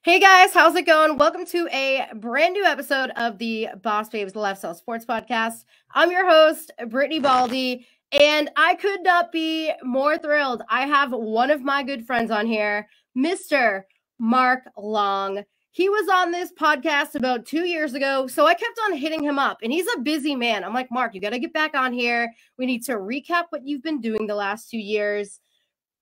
Hey guys, how's it going? Welcome to a brand new episode of the BosBabes Lifestyle Sports Podcast. I'm your host, Brittany Baldi, and I could not be more thrilled. I have one of my good friends on here, Mr. Mark Long. He was on this podcast about 2 years ago, so I kept on hitting him up, and he's a busy man. I'm like, Mark, you got to get back on here. We need to recap what you've been doing the last 2 years.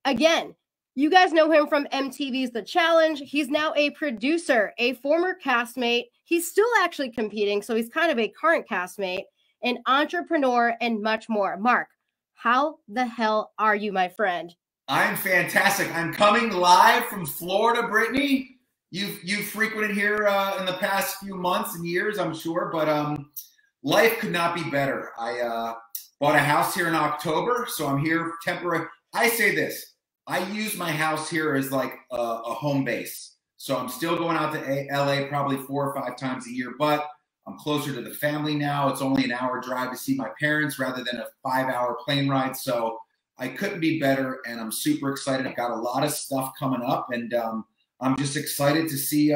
Again, you guys know him from MTV's The Challenge. He's now a producer, a former castmate. He's still actually competing, so he's kind of a current castmate, an entrepreneur, and much more. Mark, how the hell are you, my friend? I'm fantastic. I'm coming live from Florida, Brittany. You've frequented here in the past few months and years, I'm sure, but life could not be better. I bought a house here in October, so I'm here temporary. I say this. I use my house here as like a home base. So I'm still going out to LA probably 4 or 5 times a year, but I'm closer to the family now. It's only an hour drive to see my parents rather than a 5-hour plane ride. So I couldn't be better, and I'm super excited. I've got a lot of stuff coming up, and I'm just excited to see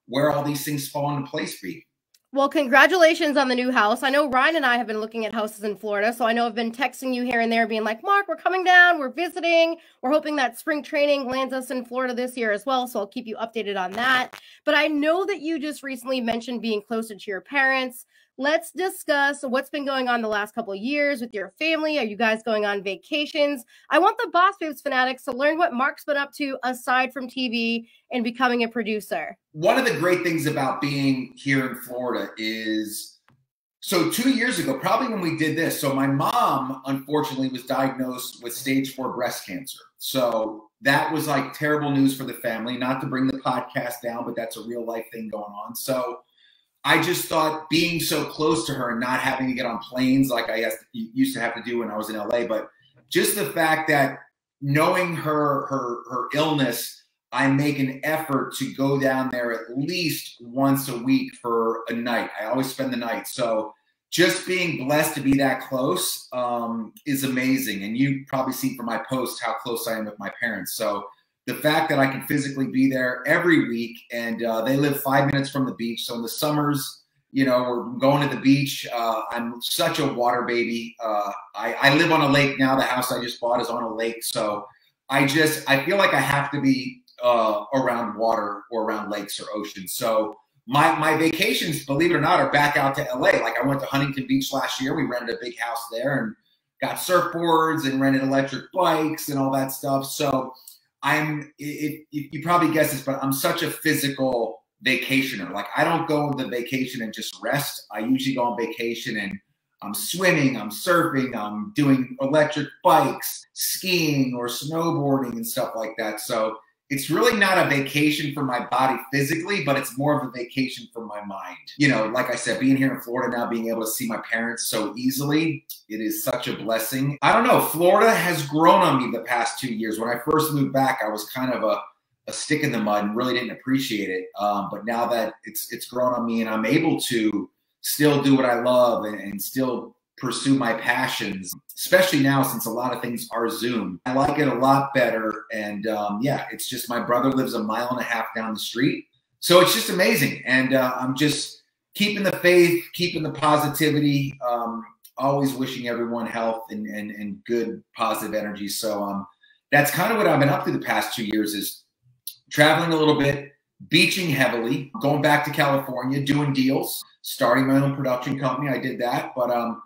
where all these things fall into place, Pete. Well, congratulations on the new house. I know Ryan and I have been looking at houses in Florida, so I know I've been texting you here and there being like, Mark, we're coming down, we're visiting. We're hoping that spring training lands us in Florida this year as well, so I'll keep you updated on that. But I know that you just recently mentioned being closer to your parents. Let's discuss what's been going on the last couple of years with your family. Are you guys going on vacations? I want the BosBabes fanatics to learn what Mark's been up to aside from TV and becoming a producer. One of the great things about being here in Florida is, so 2 years ago, probably when we did this, so my mom, unfortunately, was diagnosed with stage 4 breast cancer. So that was like terrible news for the family, not to bring the podcast down, but that's a real life thing going on. So I just thought being so close to her and not having to get on planes like I used to have to do when I was in LA, but just the fact that knowing her illness, I make an effort to go down there at least once a week for a night. I always spend the night. So just being blessed to be that close is amazing. And you probably see from my post how close I am with my parents. So the fact that I can physically be there every week, and they live 5 minutes from the beach. So in the summers, you know, we're going to the beach. I'm such a water baby. I live on a lake now. The house I just bought is on a lake. So I feel like I have to be around water or around lakes or oceans. So my vacations, believe it or not, are back out to LA. Like I went to Huntington Beach last year. We rented a big house there and got surfboards and rented electric bikes and all that stuff. So you probably guessed this, but I'm such a physical vacationer. Like I don't go on the vacation and just rest. I usually go on vacation and I'm swimming, I'm surfing, I'm doing electric bikes, skiing or snowboarding and stuff like that. So it's really not a vacation for my body physically, but it's more of a vacation for my mind. You know, like I said, being here in Florida now, being able to see my parents so easily, it is such a blessing. I don't know, Florida has grown on me the past 2 years. When I first moved back, I was kind of a stick in the mud and really didn't appreciate it. But now that it's grown on me and I'm able to still do what I love and still pursue my passions, especially now since a lot of things are Zoom. I like it a lot better. And yeah, it's just my brother lives 1.5 miles down the street. So it's just amazing. And I'm just keeping the faith, keeping the positivity, always wishing everyone health and good positive energy. So that's kind of what I've been up to the past 2 years, is traveling a little bit, beaching heavily, going back to California, doing deals, starting my own production company. I did that, but I'm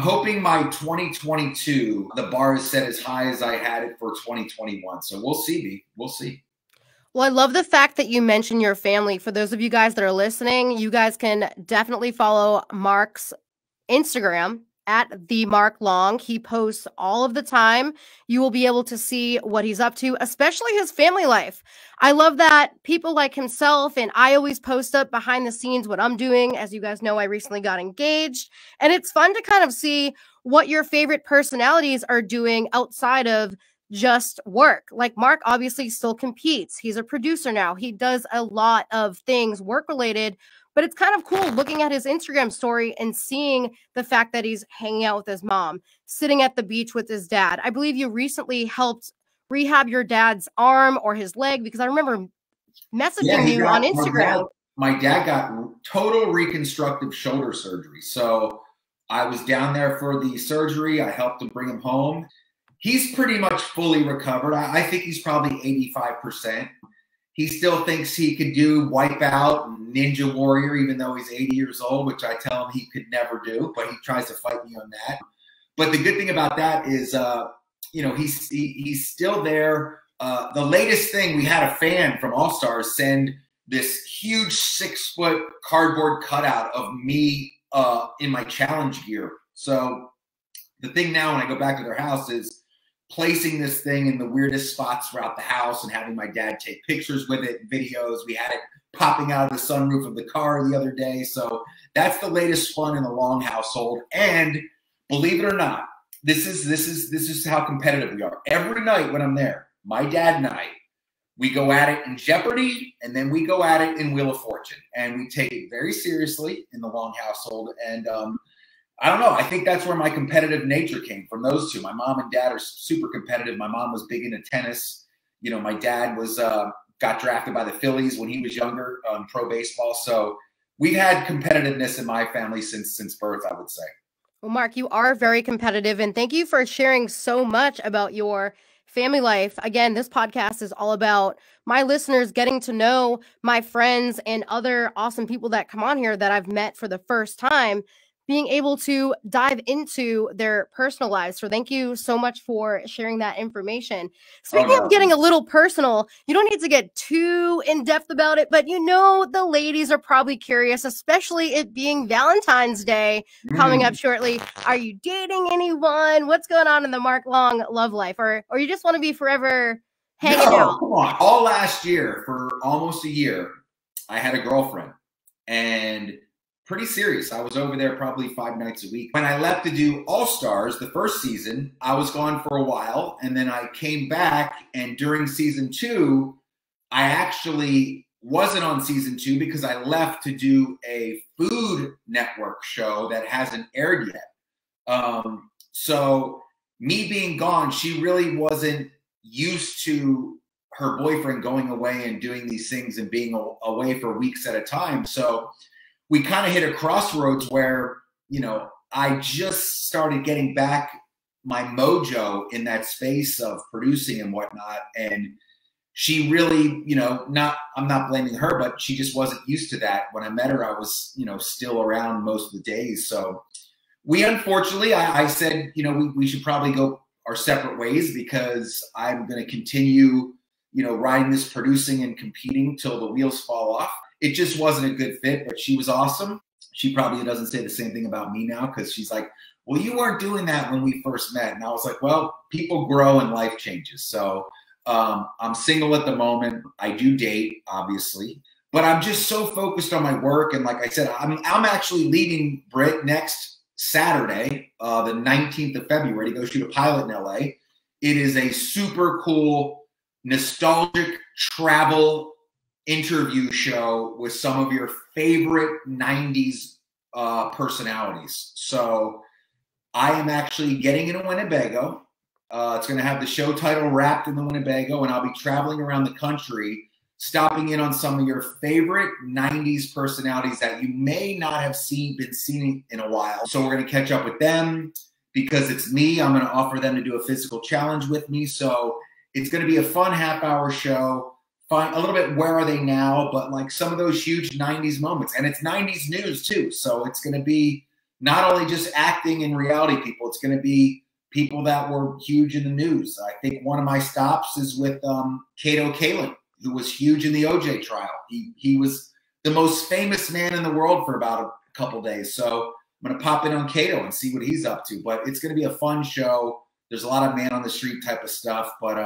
hoping my 2022, the bar is set as high as I had it for 2021. So we'll see, we'll see. Well, I love the fact that you mentioned your family. For those of you guys that are listening, you guys can definitely follow Mark's Instagram at the Mark Long. He posts all of the time. You will be able to see what he's up to, especially his family life. I love that people like himself, and I always post up behind the scenes what I'm doing. As you guys know, I recently got engaged, and it's fun to kind of see what your favorite personalities are doing outside of just work. Like Mark obviously still competes. He's a producer now. He does a lot of things work related. But it's kind of cool looking at his Instagram story and seeing the fact that he's hanging out with his mom, sitting at the beach with his dad. I believe you recently helped rehab your dad's arm or his leg, because I remember messaging you on Instagram. My dad got total reconstructive shoulder surgery. So I was down there for the surgery. I helped him bring him home. He's pretty much fully recovered. I think he's probably 85%. He still thinks he could do Wipeout and Ninja Warrior, even though he's 80 years old, which I tell him he could never do, but he tries to fight me on that. But the good thing about that is, you know, he's still there. The latest thing, we had a fan from Allstars send this huge 6-foot cardboard cutout of me in my challenge gear. So the thing now when I go back to their house is placing this thing in the weirdest spots throughout the house and having my dad take pictures with it, videos. We had it popping out of the sunroof of the car the other day. So that's the latest fun in the Long household. And believe it or not, this is how competitive we are. Every night when I'm there, my dad and I, we go at it in Jeopardy, and then we go at it in Wheel of Fortune. And we take it very seriously in the Long household. And I don't know. I think that's where my competitive nature came from, those two. My mom and dad are super competitive. My mom was big into tennis. You know, my dad was got drafted by the Phillies when he was younger, pro baseball. So we've had competitiveness in my family since birth, I would say. Well, Mark, you are very competitive, and thank you for sharing so much about your family life. Again, this podcast is all about my listeners getting to know my friends and other awesome people that come on here that I've met for the first time, being able to dive into their personal lives. So thank you so much for sharing that information. Speaking of getting a little personal, you don't need to get too in-depth about it, but you know the ladies are probably curious, especially it being Valentine's Day coming up shortly. Are you dating anyone? What's going on in the Mark Long love life? Or you just want to be forever hanging out? Come on. All last year, for almost a year, I had a girlfriend. And pretty serious. I was over there probably 5 nights a week. When I left to do Allstars, the first season, I was gone for a while. And then I came back. And during season 2, I actually wasn't on season 2 because I left to do a Food Network show that hasn't aired yet. So me being gone, she really wasn't used to her boyfriend going away and doing these things and being away for weeks at a time. So we kind of hit a crossroads where, you know, I just started getting back my mojo in that space of producing and whatnot. And she really, you know, I'm not blaming her, but she just wasn't used to that. When I met her, I was, you know, still around most of the days. So we, unfortunately, I said, you know, we should probably go our separate ways because I'm going to continue, you know, riding this producing and competing till the wheels fall off. It just wasn't a good fit, but she was awesome. She probably doesn't say the same thing about me now because she's like, well, you weren't doing that when we first met. And I was like, well, people grow and life changes. So I'm single at the moment. I do date, obviously, but I'm just so focused on my work. And like I said, I'm actually leaving Britt next Saturday, the 19th of February, to go shoot a pilot in LA. It is a super cool, nostalgic travel interview show with some of your favorite 90s personalities. So I am actually getting into Winnebago. It's going to have the show title wrapped in the Winnebago, and I'll be traveling around the country, stopping in on some of your favorite 90s personalities that you may not have been seen in a while. So we're going to catch up with them because it's me. I'm going to offer them to do a physical challenge with me. So it's going to be a fun half-hour show. Fun, a little bit where are they now, but like some of those huge 90s moments. And it's 90s news too. So it's going to be not only just acting and reality people, it's going to be people that were huge in the news. I think one of my stops is with Kato Kaelin, who was huge in the OJ trial. He was the most famous man in the world for about a couple days. So I'm going to pop in on Kato and see what he's up to. But it's going to be a fun show. There's a lot of man on the street type of stuff, but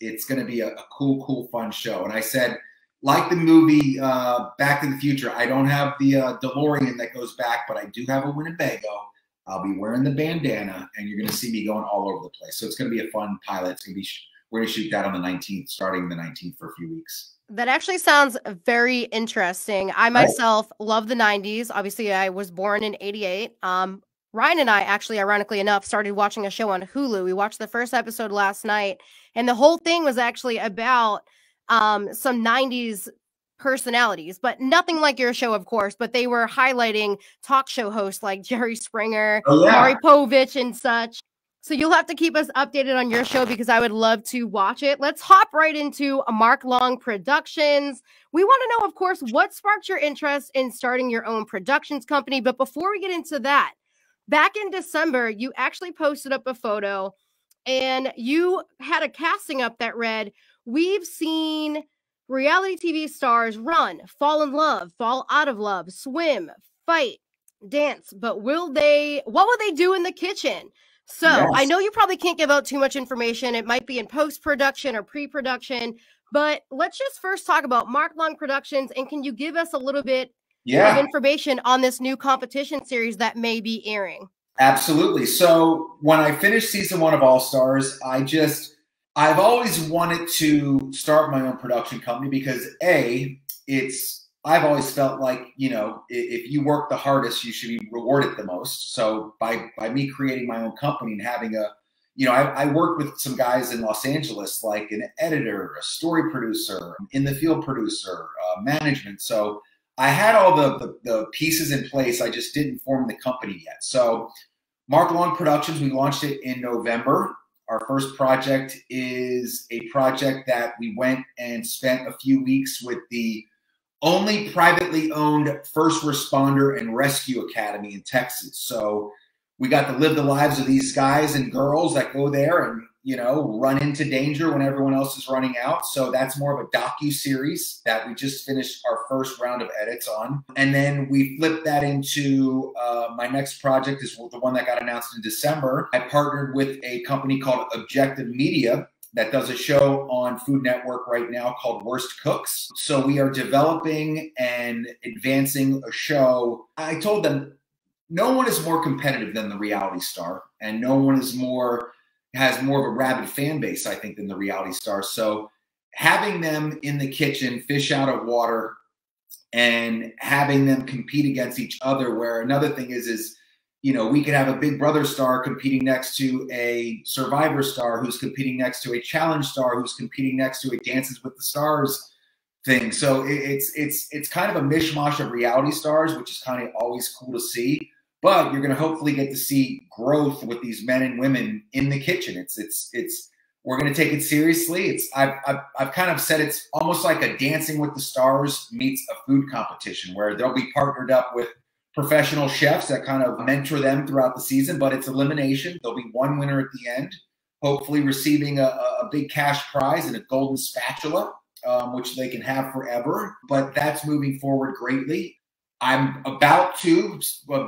it's going to be a cool, fun show. And I said, like the movie Back to the Future, I don't have the DeLorean that goes back, but I do have a Winnebago. I'll be wearing the bandana, and you're going to see me going all over the place. So it's going to be a fun pilot. It's going to be we're going to shoot that on the 19th, starting the 19th for a few weeks. That actually sounds very interesting. I myself love the 90s. Obviously, I was born in 88. Ryan and I actually, ironically enough, started watching a show on Hulu. We watched the first episode last night, and the whole thing was actually about some 90s personalities, but nothing like your show, of course. But they were highlighting talk show hosts like Jerry Springer, Maury Povich, and such. So you'll have to keep us updated on your show because I would love to watch it. Let's hop right into Mark Long Productions. We want to know, of course, what sparked your interest in starting your own productions company. But before we get into that, back in December, you actually posted up a photo and you had a casting up that read, "We've seen reality TV stars run, fall in love, fall out of love, swim, fight, dance, but what will they do in the kitchen?" So yes. I know you probably can't give out too much information. It might be in post-production or pre-production, but let's just first talk about Mark Long Productions. And can you give us a little bit of information on this new competition series that may be airing? Absolutely. So when I finished season 1 of Allstars, I've always wanted to start my own production company because I've always felt like, if you work the hardest, you should be rewarded the most. So by me creating my own company and having I worked with some guys in Los Angeles, like an editor, a story producer, in the field producer, management. So I had all the pieces in place. I just didn't form the company yet. So Mark Long Productions, we launched it in November. Our first project is a project that we went and spent a few weeks with the only privately owned first responder and rescue academy in Texas. So we got to live the lives of these guys and girls that go there and, run into danger when everyone else is running out. So that's more of a docu-series that we just finished our first round of edits on. And then we flipped that into my next project is the one that got announced in December. I partnered with a company called Objective Media that does a show on Food Network right now called Worst Cooks. So we are developing and advancing a show. I told them no one is more competitive than the reality star, and no one has more of a rabid fan base, I think, than the reality star. So having them in the kitchen, fish out of water, and having them compete against each other, where another thing is we could have a Big Brother star competing next to a Survivor star who's competing next to a Challenge star who's competing next to a Dances with the Stars thing. So it's kind of a mishmash of reality stars, which is kind of always cool to see. But you're going to hopefully get to see growth with these men and women in the kitchen. We're going to take it seriously. I've kind of said it's almost like a Dancing with the Stars meets a food competition, where they'll be partnered up with professional chefs that kind of mentor them throughout the season, but it's elimination. There'll be one winner at the end, hopefully receiving a big cash prize and a golden spatula, which they can have forever. But that's moving forward greatly. I'm about to,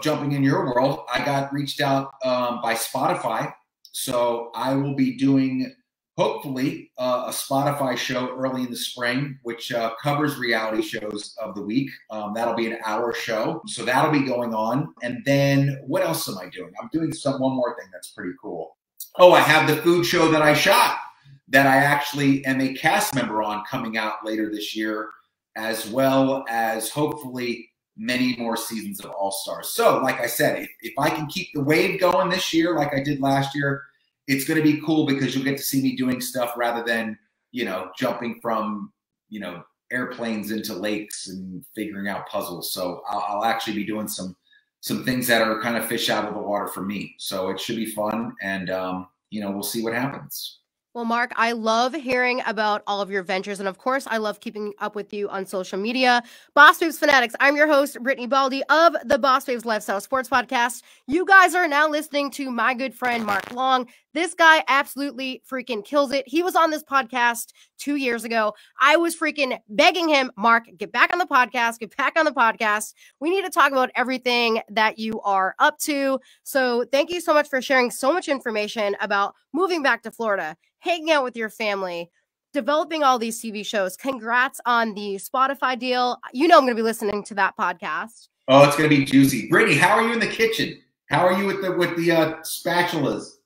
jumping in your world, I got reached out by Spotify. So I will be doing, hopefully, a Spotify show early in the spring, which covers reality shows of the week. That'll be an hour show. So that'll be going on. And then what else am I doing? I'm doing one more thing that's pretty cool. Oh, I have the food show that I shot that I actually am a cast member on, coming out later this year, as well as hopefully many more seasons of Allstars. So like I said, if I can keep the wave going this year like I did last year, it's going to be cool because you'll get to see me doing stuff rather than, jumping from, airplanes into lakes and figuring out puzzles. So I'll actually be doing some things that are kind of fish out of the water for me. So it should be fun, and, we'll see what happens. Well, Mark, I love hearing about all of your ventures. And of course, I love keeping up with you on social media. BosBabes Fanatics, I'm your host, Brittany Baldi of the BosBabes Lifestyle Sports Podcast. You guys are now listening to my good friend, Mark Long. This guy absolutely freaking kills it. He was on this podcast 2 years ago. I was freaking begging him, Mark, get back on the podcast, get back on the podcast. We need to talk about everything that you are up to. So thank you so much for sharing so much information about moving back to Florida, hanging out with your family, developing all these TV shows. Congrats on the Spotify deal. I'm going to be listening to that podcast. Oh, it's going to be juicy. Brittany, how are you in the kitchen? How are you with the spatulas?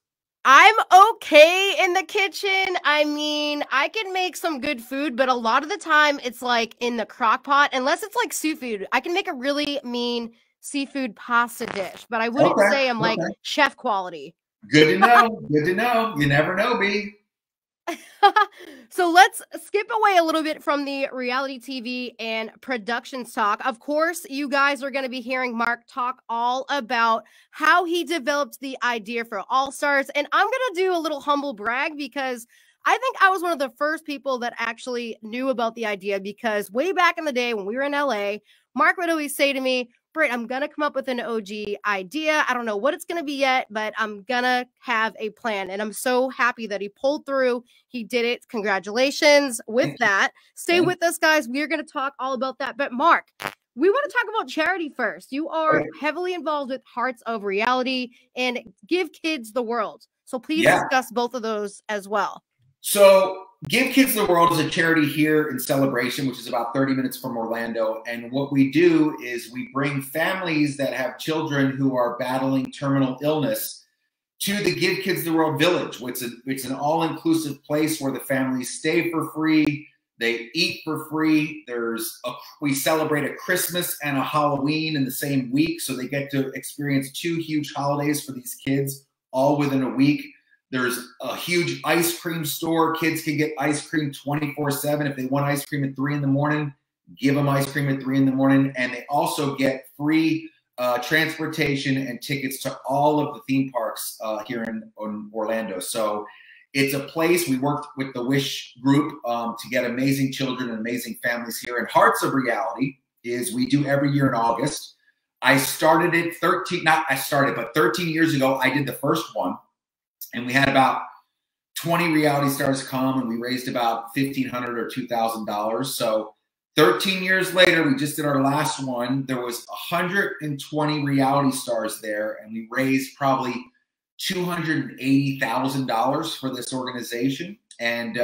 I'm okay in the kitchen. I mean, I can make some good food, but a lot of the time it's like in the crock pot, unless it's like seafood. I can make a really mean seafood pasta dish, but I wouldn't say I'm like chef quality. Good to know. Good to know. You never know, B. So let's skip away a little bit from the reality TV and productions talk. Of course, you guys are going to be hearing Mark talk all about how he developed the idea for Allstars. And I'm going to do a little humble brag because I think I was one of the first people that actually knew about the idea, because way back in the day when we were in LA, Mark would always say to me, Britt, I'm going to come up with an OG idea. I don't know what it's going to be yet, but I'm going to have a plan. And I'm so happy that he pulled through. He did it. Congratulations with that. Stay with us, guys. We're going to talk all about that. But Mark, we want to talk about charity first. You are heavily involved with Hearts of Reality and Give Kids the World. So please discuss both of those as well. So Give Kids the World is a charity here in Celebration, which is about 30 minutes from Orlando. And what we do is we bring families that have children who are battling terminal illness to the Give Kids the World Village, which it's an all-inclusive place where the families stay for free, they eat for free. We celebrate a Christmas and a Halloween in the same week, so they get to experience 2 huge holidays for these kids all within a week. There's a huge ice cream store. Kids can get ice cream 24/7. If they want ice cream at 3 in the morning, give them ice cream at 3 in the morning. And they also get free transportation and tickets to all of the theme parks here in Orlando. So it's a place. We worked with the Wish group to get amazing children and amazing families here. And Hearts of Reality is we do every year in August. I started it 13 years ago. I did the first one. And we had about 20 reality stars come, and we raised about $1,500 or $2,000. So 13 years later, we just did our last one. There was 120 reality stars there, and we raised probably $280,000 for this organization. And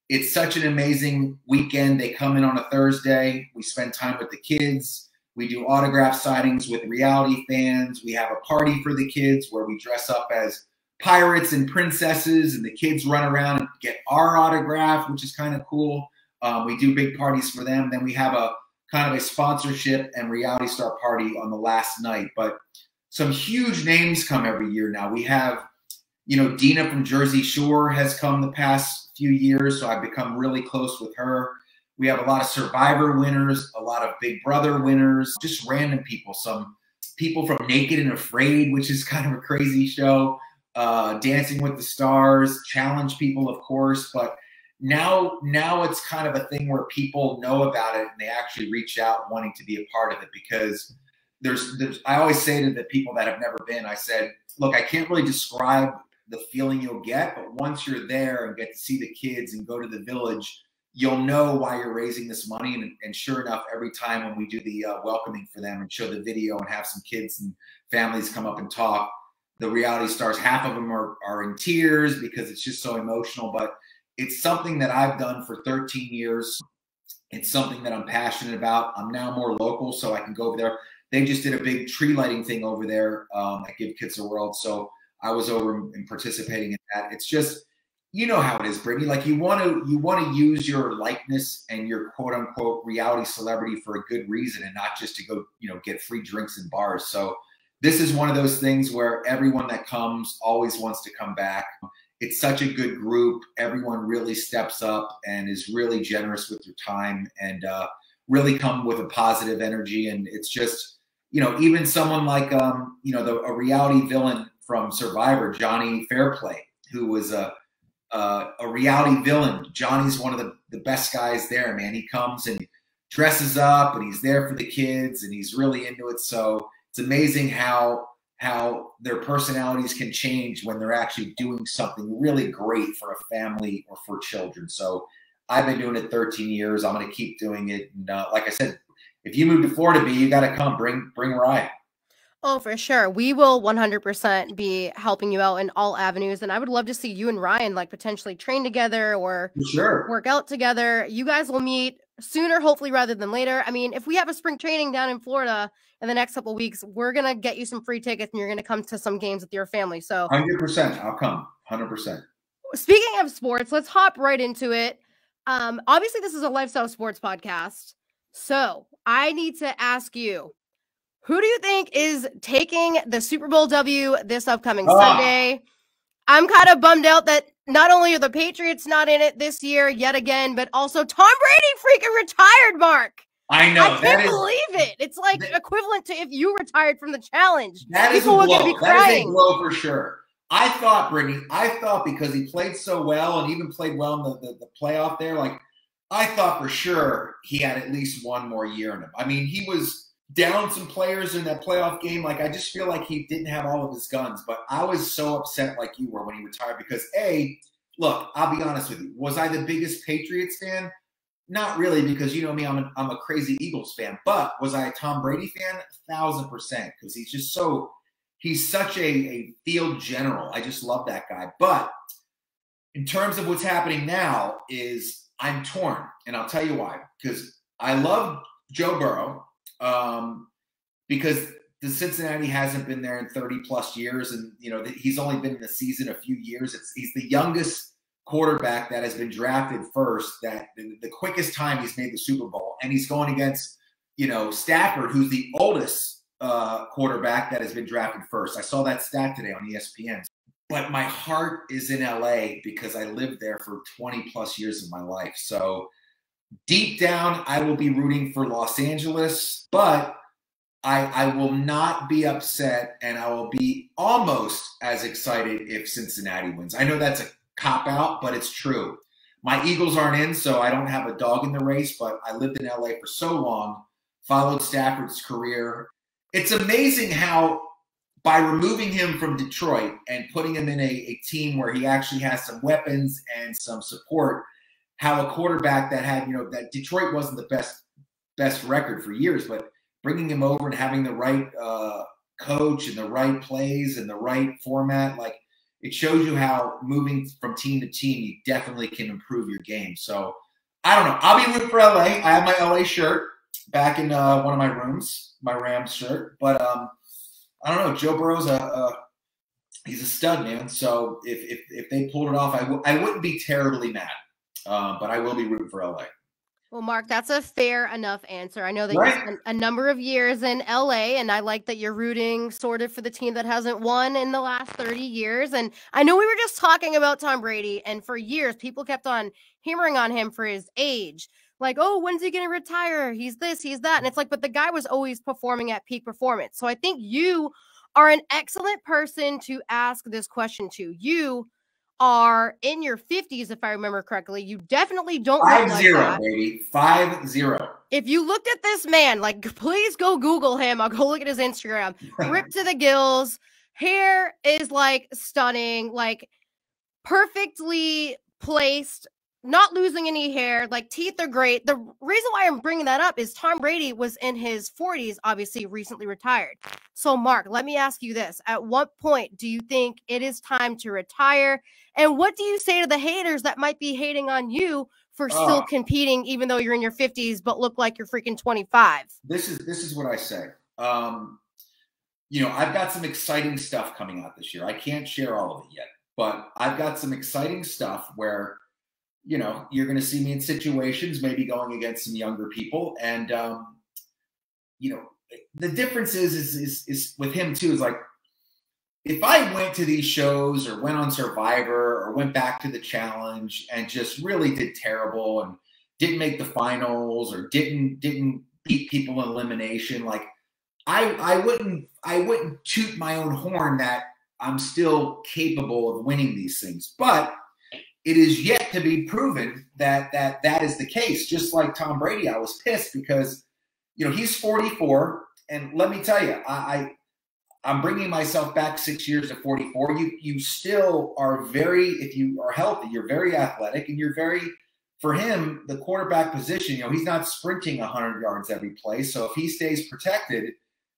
it's such an amazing weekend. They come in on a Thursday. We spend time with the kids. We do autograph signings with reality fans. We have a party for the kids where we dress up as pirates and princesses, and the kids run around and get our autograph, which is kind of cool. We do big parties for them. Then we have a kind of a sponsorship and reality star party on the last night. But some huge names come every year now. We have, Dina from Jersey Shore has come the past few years, so I've become really close with her. We have a lot of Survivor winners, a lot of Big Brother winners, just random people. Some people from Naked and Afraid, which is kind of a crazy show. Dancing with the Stars, challenge people, of course, but now it's kind of a thing where people know about it and they actually reach out wanting to be a part of it, because I always say to the people that have never been, I said, look, I can't really describe the feeling you'll get, but once you're there and get to see the kids and go to the village, you'll know why you're raising this money. And sure enough, every time when we do the welcoming for them and show the video and have some kids and families come up and talk, the reality stars, half of them are in tears because it's just so emotional. But it's something that I've done for 13 years. It's something that I'm passionate about. I'm now more local, so I can go over there. They just did a big tree lighting thing over there at Give Kids the World. So I was over and participating in that. It's just, you know how it is, Brittany. Like you want to use your likeness and your quote unquote reality celebrity for a good reason, and not just to go, get free drinks in bars. So this is one of those things where everyone that comes always wants to come back. It's such a good group. Everyone really steps up and is really generous with your time, and really come with a positive energy. And it's just, even someone like, a reality villain from Survivor, Johnny Fairplay, who was a reality villain. Johnny's one of the best guys there, man. He comes and dresses up and he's there for the kids and he's really into it. So it's amazing how their personalities can change when they're actually doing something really great for a family or for children. So I've been doing it 13 years. I'm going to keep doing it. And like I said, if you move to Florida, B, you got to come. Bring Ryan. Oh, for sure. We will 100% be helping you out in all avenues. And I would love to see you and Ryan potentially train together or work out together. You guys will meet sooner, hopefully, rather than later. I mean, if we have a spring training down in Florida in the next couple of weeks, we're going to get you some free tickets and you're going to come to some games with your family. So 100%. I'll come. 100%. Speaking of sports, let's hop right into it. Obviously, this is a lifestyle sports podcast. So I need to ask you, who do you think is taking the Super Bowl W this upcoming Sunday? I'm kind of bummed out that not only are the Patriots not in it this year yet again, but also Tom Brady freaking retired, Mark. I know. I can't believe it. It's like equivalent to if you retired from the challenge. That is People a blow. Be crying. That is a blow for sure. I thought, Brittany, because he played so well and even played well in the playoff there, like, I thought for sure he had at least one more year in him. I mean, he was down some players in that playoff game. Like, I just feel like he didn't have all of his guns. But I was so upset like you were when he retired because, look, I'll be honest with you. Was I the biggest Patriots fan? Not really, because you know me, I'm a crazy Eagles fan. But was I a Tom Brady fan? 1,000%, because he's just he's such a field general. I just love that guy. But in terms of what's happening now is I'm torn, and I'll tell you why. Because I love Joe Burrow, because the Cincinnati hasn't been there in 30-plus years, and you know he's only been in the season a few years. He's the youngest quarterback that has been drafted first, that the quickest time he's made the Super Bowl, and he's going against, you know, Stafford, who's the oldest quarterback that has been drafted first. I saw that stat today on ESPN. But my heart is in LA because I lived there for 20-plus years of my life. So deep down, I will be rooting for Los Angeles, but I will not be upset, and I will be almost as excited if Cincinnati wins. I know that's a cop-out, but it's true. My Eagles aren't in, so I don't have a dog in the race, but I lived in LA for so long, followed Stafford's career. It's amazing how by removing him from Detroit and putting him in a team where he actually has some weapons and some support, how a quarterback that had, you know, that Detroit wasn't the best record for years, but bringing him over and having the right coach and the right plays and the right format, like, it shows you how moving from team to team, you definitely can improve your game. So, I don't know. I'll be rooting for LA. I have my LA shirt back in one of my rooms, my Rams shirt. But I don't know. Joe Burrow's he's a stud, man. So, if they pulled it off, I wouldn't be terribly mad. But I will be rooting for LA. Well, Mark, that's a fair enough answer. I know that you spent a number of years in LA, and I like that you're rooting sort of for the team that hasn't won in the last 30 years. And I know we were just talking about Tom Brady, and for years, people kept on hammering on him for his age. Like, oh, when's he going to retire? He's this, he's that. And it's like, but the guy was always performing at peak performance. So I think you are an excellent person to ask this question to. You are in your 50s, if I remember correctly. You definitely don't look like that. 5-0, baby. 5-0. If you looked at this man, like, please go Google him. I'll go look at his Instagram. Ripped to the gills. Hair is, like, stunning. Like, perfectly placed. Not losing any hair. Like, teeth are great. The reason why I'm bringing that up is Tom Brady was in his 40s, obviously recently retired. So, Mark, let me ask you this. At what point do you think it is time to retire? And what do you say to the haters that might be hating on you for still competing, even though you're in your 50s, but look like you're freaking 25? This is what I say. You know, I've got some exciting stuff coming out this year. I can't share all of it yet, but I've got some exciting stuff where, you know, you're going to see me in situations, maybe going against some younger people. And, you know, the difference is with him too, is like, if I went to these shows or went on Survivor or went back to the challenge and just really did terrible and didn't make the finals or didn't beat people in elimination, like I wouldn't toot my own horn that I'm still capable of winning these things. But it is yet to be proven that is the case. Just like Tom Brady, I was pissed because, you know, he's 44, and let me tell you, I'm bringing myself back 6 years to 44. You still are very, if you are healthy, you're very athletic, and you're very, for him, the quarterback position, you know, he's not sprinting 100 yards every play. So if he stays protected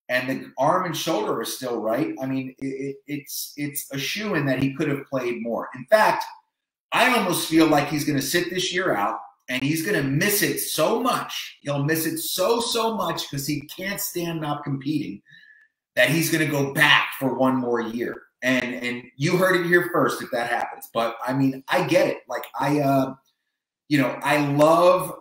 and the arm and shoulder are still right, I mean, it's a shoo-in that he could have played more. In fact, I almost feel like he's going to sit this year out and he's going to miss it so much. He'll miss it so much because he can't stand not competing, that he's going to go back for one more year. And you heard it here first if that happens. But, I mean, I get it. Like, you know, I love,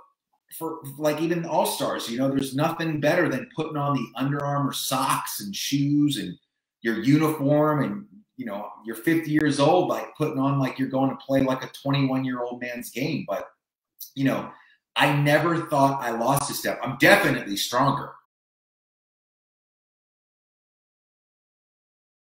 for like even Allstars, you know, there's nothing better than putting on the Under Armour socks and shoes and your uniform and you know, you're 50 years old, like putting on like you're going to play like a 21-year-old man's game. But, you know, I never thought I lost a step. I'm definitely stronger.